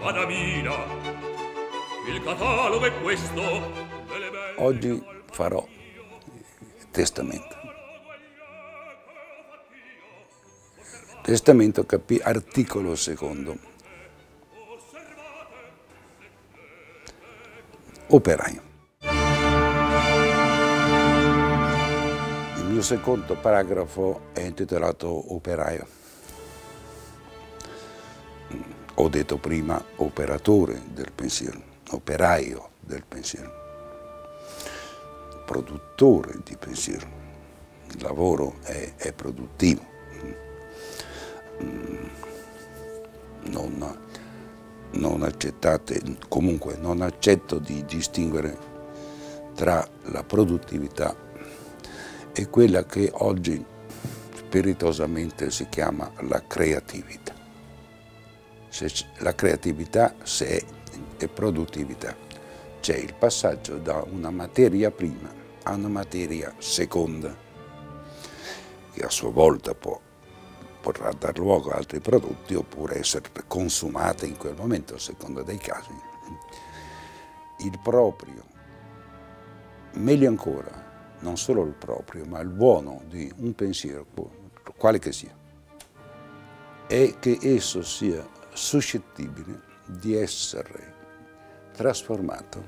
Adamina, il catalogo è questo. Oggi farò testamento. Testamento, articolo secondo. Operaio. Il mio secondo paragrafo è intitolato Operaio. Ho detto prima operatore del pensiero, operaio del pensiero, produttore di pensiero. Il lavoro è produttivo. Non accettate, comunque non accetto di distinguere tra la produttività e quella che oggi spiritosamente si chiama la creatività. La creatività è produttività. C'è il passaggio da una materia prima a una materia seconda, che a sua volta potrà dar luogo a altri prodotti oppure essere consumate in quel momento, a seconda dei casi. Il proprio, meglio ancora, non solo il proprio, ma il buono di un pensiero, quale che sia, è che esso sia suscettibile di essere trasformato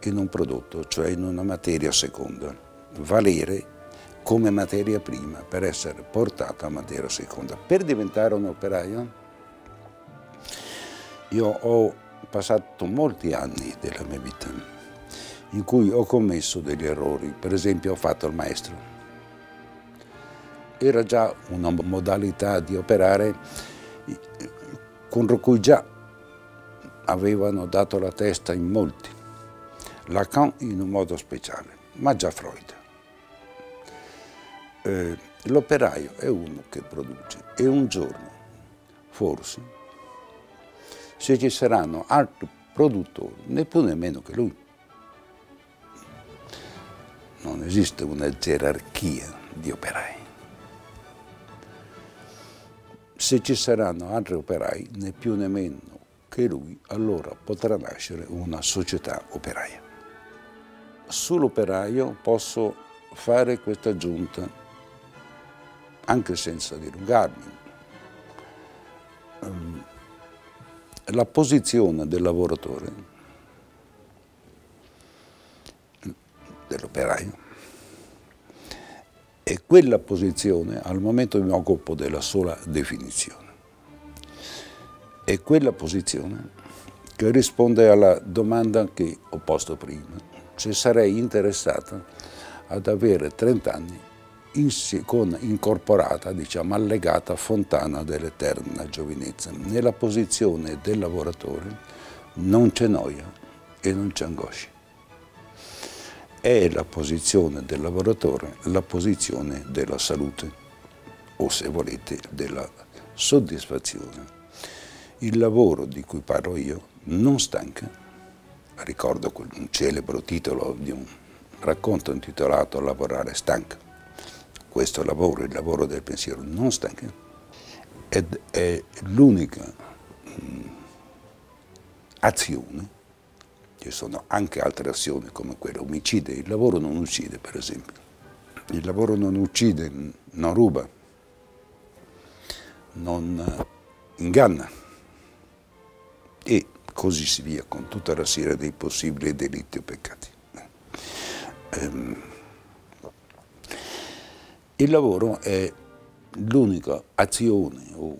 in un prodotto, cioè in una materia seconda, valere come materia prima per essere portato a materia seconda. Per diventare un operaio, io ho passato molti anni della mia vita in cui ho commesso degli errori. Per esempio, ho fatto il maestro. Era già una modalità di operare con cui già avevano dato la testa in molti. Lacan in un modo speciale, ma già Freud. L'operaio è uno che produce e un giorno, forse, se ci saranno altri produttori, né più né meno che lui. Non esiste una gerarchia di operai. Se ci saranno altri operai, né più né meno che lui, allora potrà nascere una società operaia. Sull'operaio posso fare questa aggiunta, anche senza dilungarmi. La posizione del lavoratore, dell'operaio, e quella posizione, al momento mi occupo della sola definizione, è quella posizione che risponde alla domanda che ho posto prima, se sarei interessata ad avere 30 anni con incorporata, diciamo, allegata fontana dell'eterna giovinezza. Nella posizione del lavoratore non c'è noia e non c'è angoscia. È la posizione del lavoratore la posizione della salute, o se volete della soddisfazione. Il lavoro di cui parlo io non stanca. Ricordo un celebro titolo di un racconto intitolato Lavorare stanca. Questo lavoro, il lavoro del pensiero, non stanca, ed è l'unica azione. Ci sono anche altre azioni come quella omicide. Il lavoro non uccide, per esempio. Il lavoro non uccide, non ruba, non inganna e così si via con tutta la serie dei possibili delitti o peccati. Il lavoro è l'unica azione o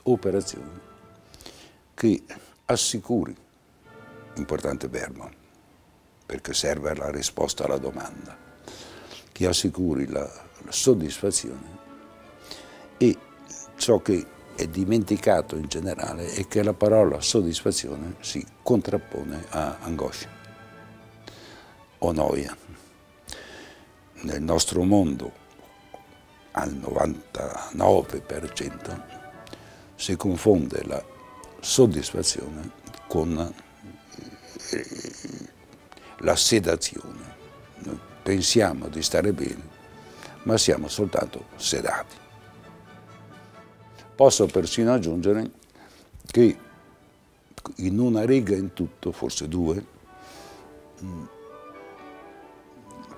operazione che assicuri, importante verbo, perché serve alla risposta alla domanda, che assicuri la soddisfazione, e ciò che è dimenticato in generale è che la parola soddisfazione si contrappone a angoscia o noia. Nel nostro mondo al 99% si confonde la soddisfazione con la sedazione. Noi pensiamo di stare bene, ma siamo soltanto sedati. Posso persino aggiungere che in una riga in tutto, forse due,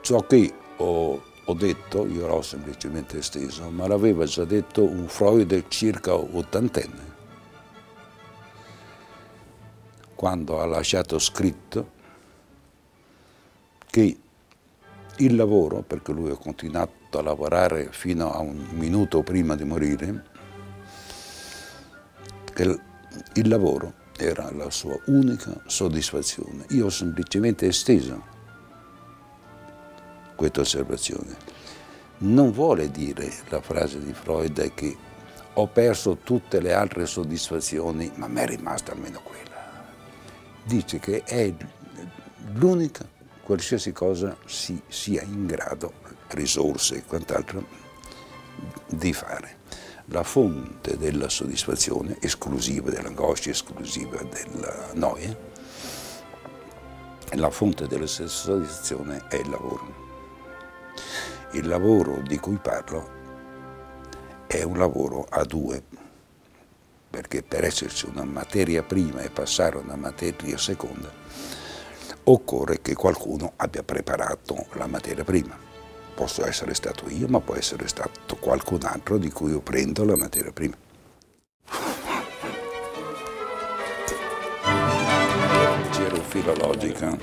ciò che ho detto, io l'ho semplicemente esteso, ma l'aveva già detto un Freud circa ottantenne, quando ha lasciato scritto che il lavoro, perché lui ha continuato a lavorare fino a un minuto prima di morire, che il lavoro era la sua unica soddisfazione. Io ho semplicemente esteso questa osservazione. Non vuole dire la frase di Freud che ho perso tutte le altre soddisfazioni, ma mi è rimasta almeno quella. Dice che è l'unica, qualsiasi cosa si sia in grado, risorse e quant'altro, di fare. La fonte della soddisfazione, esclusiva dell'angoscia, esclusiva della noia, la fonte della soddisfazione è il lavoro. Il lavoro di cui parlo è un lavoro a due, perché per esserci una materia prima e passare a una materia seconda, occorre che qualcuno abbia preparato la materia prima. Posso essere stato io, ma può essere stato qualcun altro di cui io prendo la materia prima. Giro filologica.